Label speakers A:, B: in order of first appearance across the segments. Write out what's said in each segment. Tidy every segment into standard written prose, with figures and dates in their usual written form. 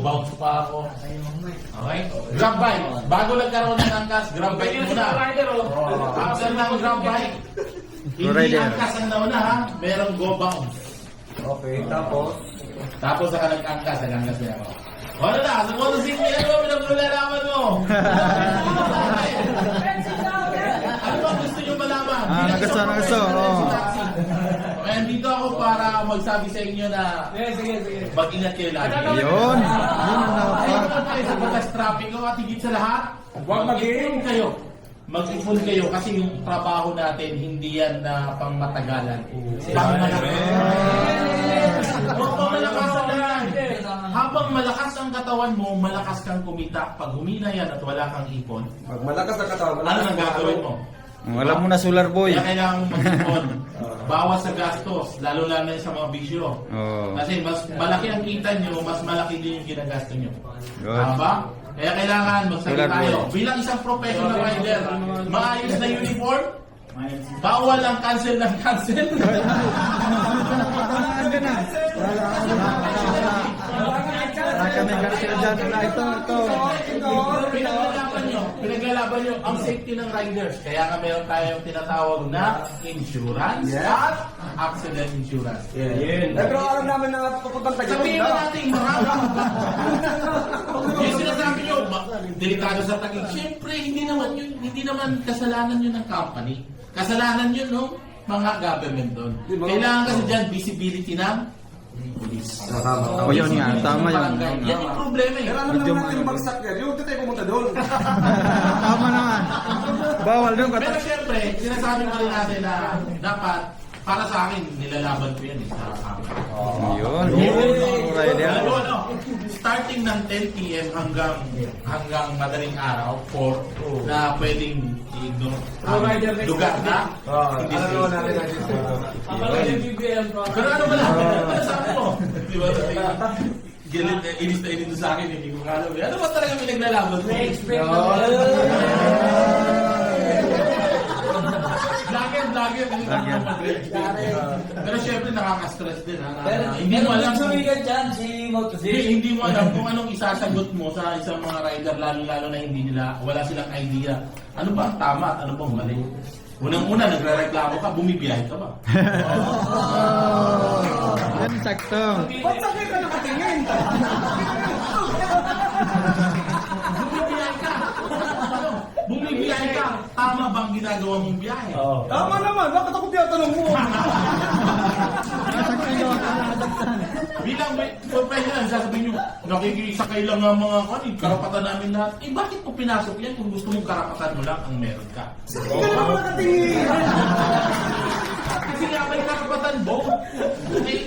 A: bounce pa ako. Okay? Grab bike. Bago nagkaroon ng angkas, grab bike muna. After ng grab bike, hindi angkas ang nauna ha. Merong go bounce.
B: Okay, tapos?
A: Tapos saka nag-angkas din ako. Wala na, sa moto sing ano ba pinaglalaman mo? Ano ba gusto nyo malaman?
C: Nagaso.
A: Kaya dito ako para magsabi sa inyo na mag-ingat kayo lagi.
C: Yun.
A: Ayun naman tayo sa batas traffic at higit sa lahat,
B: Huwag mag-iim
A: kayo. Mag-ipon kayo kasi yung trabaho natin hindi yan na pangmatagalan. Habang malakas ang katawan mo, malakas kang kumita. Pag humina yan at wala kang ipon,
B: Pag malakas ang katawan,
A: ano ang gagawin mo?
C: Alam mo na, Solar Boy.
A: Kaya kailangan mong mag-ipon. Bawas sa gastos, lalo na sa mga bisyo.
C: Oo.
A: Kasi mas malaki ang kita nyo, mas malaki din yung ginagasto nyo.
C: Good.
A: Tama ba? Kaya kailangan magsabi
C: Solar
A: tayo.
C: Boy.
A: Bilang isang professional rider, maayos na uniform, bawal ang cancel ng cancel. Pinaglalaban nyo ang safety ng riders. Kaya nga meron tayong tinatawag na insurance at accident insurance.
B: Pero alam namin na pupuntang
A: Sabihin mo natin, mahaba. Yung sinasabi nyo, delikado sa tagig. Siyempre, hindi naman kasalanan yun ng company. Kasalanan yun ng mga government doon. Kailangan kasi dyan visibility ng police.
C: O yun nga, tama yun.
A: Yan yung problema eh.
B: Pero alam naman natin magsak yan. Yung tayo pumunta doon.
C: Tama naman. Bawal doon.
A: Pero siyempre, sinasabi ko rin natin na dapat, para sa akin, nilalaban ko yan sa camera.
C: Yun. Rider.
A: Starting ng 10 p.m. hanggang madaling araw for na pwedeng lugar na hindi
B: Alam naman
A: safe.
B: natin.
A: Pero ano ba lang? Ano sabi mo? Di ba? Inis na inis sa akin, hindi ko alam. Ano ba talaga may naglalaban ko? Vlogger. Pero syempre nakaka-stress din ha. Hindi mo alam hindi mo alam kung anong isasagot mo sa isang mga rider lalo na hindi nila wala silang idea. Ano ba ang tama at ano bang mali? Unang-una nagrereklamo ka, bumibiyahe ka ba?
C: Yan, sakto.
B: Ba't sakit ka nakatingin?
A: Bumibiyahe ka. Tama bang ginagawa mong biyahe?
B: Tama naman. Bakit ako tinatanong mo?
A: Bilang may professional, sasabihin nyo, nakikisakay lang ang mga karapatan namin lahat. Eh, bakit mo pinasok yan kung gusto mong karapatan mo lang ang meron ka?
B: Hindi ka naman nakatingin.
A: Kasi nga may karapatan mo.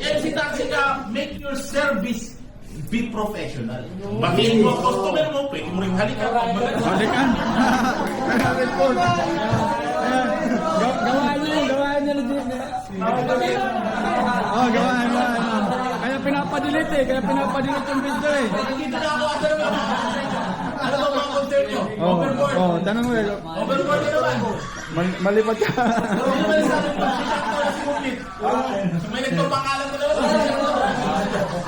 A: MC Taxi ka, make your service be professional. Batiin mo ang customer mo, pwede mo rin halikan.
C: Balikan. Gawain niyo legit. Gawain mo. Kaya pinapadilit yung video eh.
A: Hindi na ako asal mo. Ano ba mga concern nyo? Overboard.
C: Tanong mo
A: Overboard na naman.
C: Malipad ka.
A: Hindi ba sabi mo, si Kumit. May nagpapangalan ko naman.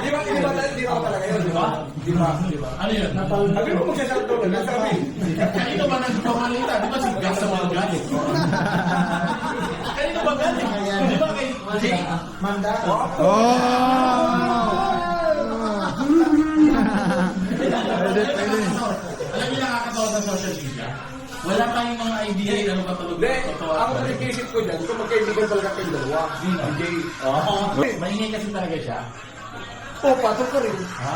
B: Di ba talaga yun, di ba?
A: Ano yun?
B: Sabi mo magsasabi doon. Sabi.
A: Kanino ba nagpamalita? Di ba si Gas sa mga galing? Kanino ba galing? Di ba kay Jay? Alam niyo nakakatawa sa social media? Wala kayong mga idea yung ano ba talaga
B: Hindi,
A: totoo.
B: ako nag-isip ko dyan. Kung magkaibigan talaga kayong dalawa. Hindi.
A: Maingay kasi talaga siya.
B: Pasok ka rin.
A: Ha?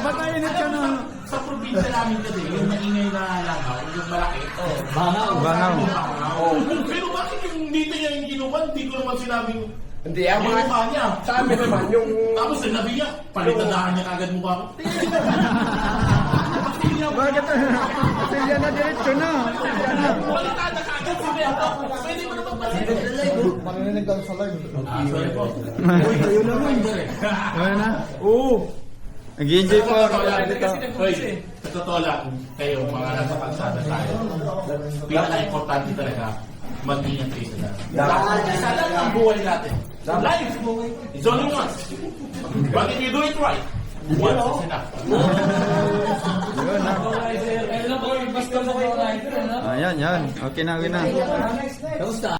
C: Ba't nainit ka nun?
A: Sa probinsya namin kasi, yung maingay na langaw, yung malaki.
C: Bangaw.
A: Pero bakit yung dito niya yung kinuha? Hindi ko naman sinabing
B: Hindi, ang mga
A: mukha niya.
B: sa amin naman, yung...
A: Tapos sinabi niya, palitadahan niya kagad mukha ko.
C: Bakit? Kasi yan na diretso na.
A: Palitada na kagad sabi ako. Pwede mo naman palitada.
B: Maninig lang sa live.
A: Sorry po.
C: Ano na? Oo. Nag-enjoy po ako.
A: Sa totoo lang, kayo mga nasa kalsada tayo, pinaka-importante talaga, mag-ingat kayo sa daan. Isa lang ang buhay natin. Life! It's only once. But if you do it right, once is enough.
C: Yun na.
D: Kailan po yung basta sa rider, no?
C: Ayan, yan. Okay na, okay na.
D: Kamusta?